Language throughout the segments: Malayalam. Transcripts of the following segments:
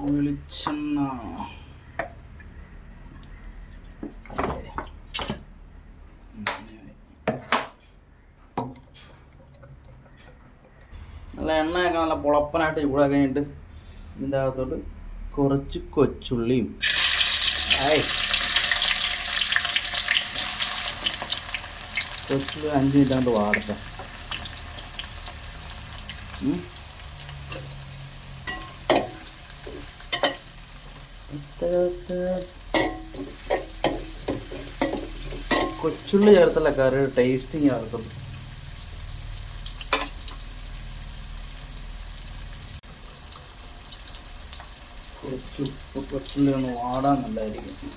വെളിച്ചെണ്ണ നല്ല എണ്ണയൊക്കെ നല്ല പൊളപ്പനായിട്ട് ചൂടാക്കി കഴിഞ്ഞിട്ട് ഇതിൻ്റെ അകത്തോട്ട് കുറച്ച് കൊച്ചുള്ളിയും കൊച്ചുള്ളി 5 മിനിറ്റ് കൊണ്ട് വാടട്ടെ. കൊച്ചുള്ളി ചേർത്തല്ല കറി ടേസ്റ്റിങ് ആകത്തുള്ളൂ. കൊച്ചുള്ളി ഒന്ന് വാടാൻ നല്ലതായിരിക്കും.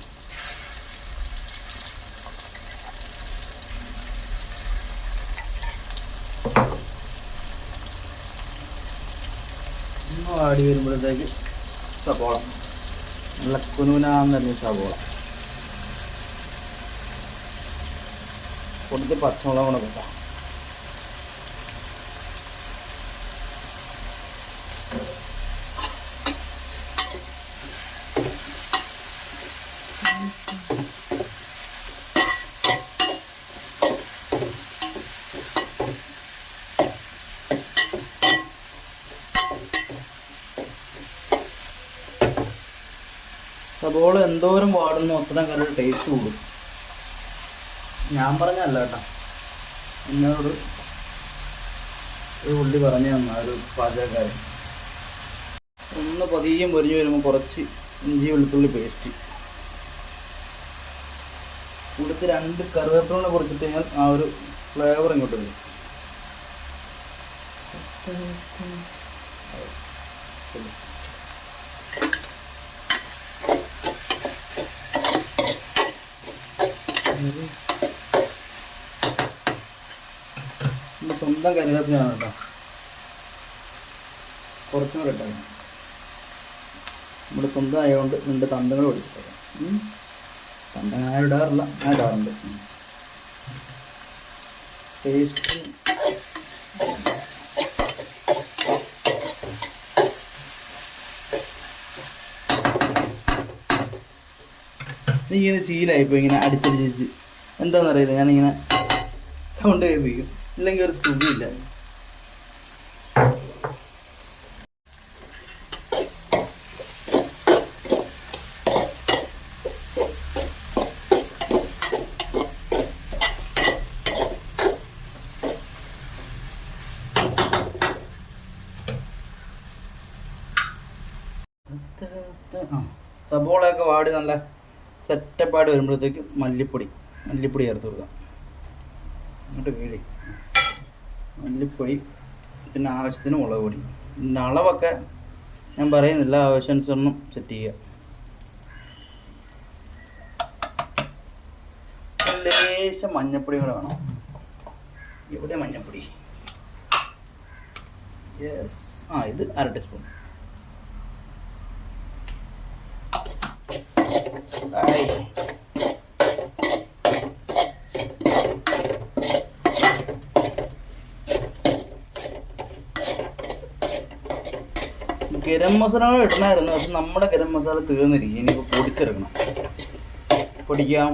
ഒന്ന് വാടി വരുമ്പോഴത്തേക്ക് സവോള, നല്ല കുനുകുനാന്നറിഞ്ഞ സവോള കൊടുത്ത് പച്ചമുളക് കൂടെ കിട്ടാം. സവോള എന്തോരം വാടുന്നു അത്രയും കറി ടേസ്റ്റ് കൂടും. ഞാൻ പറഞ്ഞല്ല കേട്ടോ, എന്നോട് ഒരു ഉള്ളി പറഞ്ഞു തന്ന ഒരു പാചകക്കാരൻ. ഒന്ന് പതിയും പൊരിഞ്ഞ് വരുമ്പോൾ കുറച്ച് ഇഞ്ചി വെളുത്തുള്ളി പേസ്റ്റ് കൊടുത്ത് 2 കറിവേപ്പില കൊടുത്തിട്ട് കഴിഞ്ഞാൽ ആ ഒരു ഫ്ലേവർ ഇങ്ങോട്ട് വരും. സ്വന്തം കറിവേപ്പിലാണ് കേട്ടോ, കുറച്ചും കൂടെ ഇട്ടാൽ നമ്മുടെ സ്വന്തം ആയതുകൊണ്ട് 2 തണ്ടുകൾ ഒടിച്ചിട്ടേക്കാം. തണ്ട ഞാൻ ഇടാറില്ല, ഞാൻ ഇടാറുണ്ട്. ടേസ്റ്റ് ഇങ്ങനെ ശീലമായിപ്പോൾ ഇങ്ങനെ അടിച്ചടിച്ച് എന്താണെന്നറിയില്ല, ഞാനിങ്ങനെ സൗണ്ട് കേൾപ്പിക്കും, ഇല്ലെങ്കിൽ ഒരു സുഖമില്ല. സബോളയൊക്കെ വാടി നല്ല സെറ്റപ്പായിട്ട് വരുമ്പോഴത്തേക്ക് മല്ലിപ്പൊടി ചേർത്ത് കൊടുക്കാം. എന്നിട്ട് വീടി മല്ലിപ്പൊടി, പിന്നെ ആവശ്യത്തിന് മുളക് പൊടി. പിന്നെ അളവൊക്കെ ഞാൻ പറയുന്നില്ല, ആവശ്യാനുസരണം സെറ്റ് ചെയ്യുക. ലേശം മഞ്ഞപ്പൊടി കൂടെ വേണം. ഇവിടെ മഞ്ഞപ്പൊടി, യെസ്, ഇത് 1/2 ടീസ്പൂൺ. ഗരം മസാല ഇടണമായിരുന്നു, പക്ഷെ നമ്മുടെ ഗരം മസാല തീർന്നിരിക്കും. ഇനിയിപ്പോൾ പൊടിച്ചെടുക്കണം. പൊടിക്കാം.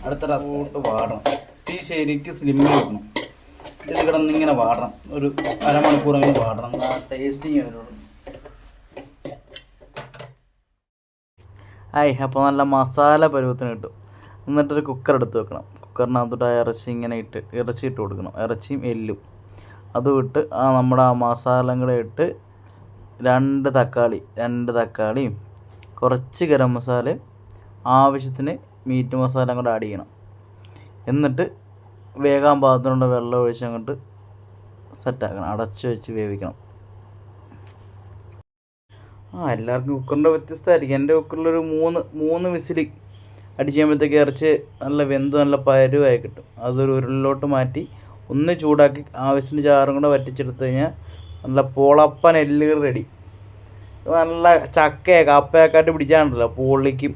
അടുത്ത റസോട്ട് വാടണം. തീ ശരിക്ക് സ്ലിമ്മിൽ വെക്കണം. ഇത് കിടന്നിങ്ങനെ വാടണം, ഒരു അരമണിക്കൂർ അങ്ങനെ വാടണം. ആ ടേസ്റ്റിങ് വരുള്ളൂ. അപ്പോൾ നല്ല മസാല പരുവത്തിന് കിട്ടും. എന്നിട്ടൊരു കുക്കർ എടുത്ത് വെക്കണം. കുക്കറിനകത്തോട്ട് ആ ഇറച്ചി ഇട്ട് കൊടുക്കണം. ഇറച്ചിയും എല്ലും അതും ഇട്ട് നമ്മുടെ ആ മസാലയും കൂടെ ഇട്ട് 2 തക്കാളിയും കുറച്ച് ഗരം മസാലയും ആവശ്യത്തിന് മീറ്റ് മസാല കൂടെ ആഡ് ചെയ്യണം. എന്നിട്ട് വേകാൻ പാകത്തിനുള്ള വെള്ളം ഒഴിച്ച് അങ്ങോട്ട് സെറ്റാക്കണം. അടച്ച് വെച്ച് വേവിക്കണം. എല്ലാവർക്കും കുക്കറിൻ്റെ വ്യത്യസ്തമായിരിക്കും. എൻ്റെ കുക്കറിലൊരു 3 വിസിൽ അടിച്ച് കഴിയുമ്പോഴത്തേക്ക് ഇറച്ചി നല്ല വെന്ത് നല്ല പരുവായി കിട്ടും. അതൊരു ഉരുളിലോട്ട് മാറ്റി ഒന്ന് ചൂടാക്കി ആവശ്യത്തിന് ചാറും കൂടെ വറ്റിച്ചെടുത്ത് കഴിഞ്ഞാൽ നല്ല പൊളപ്പൻ എല്ല് റെഡി. നല്ല ചക്കയൊക്കെ കപ്പയൊക്കെ ആയിട്ട് പിടിച്ചാണല്ലോ പൊള്ളിക്കും.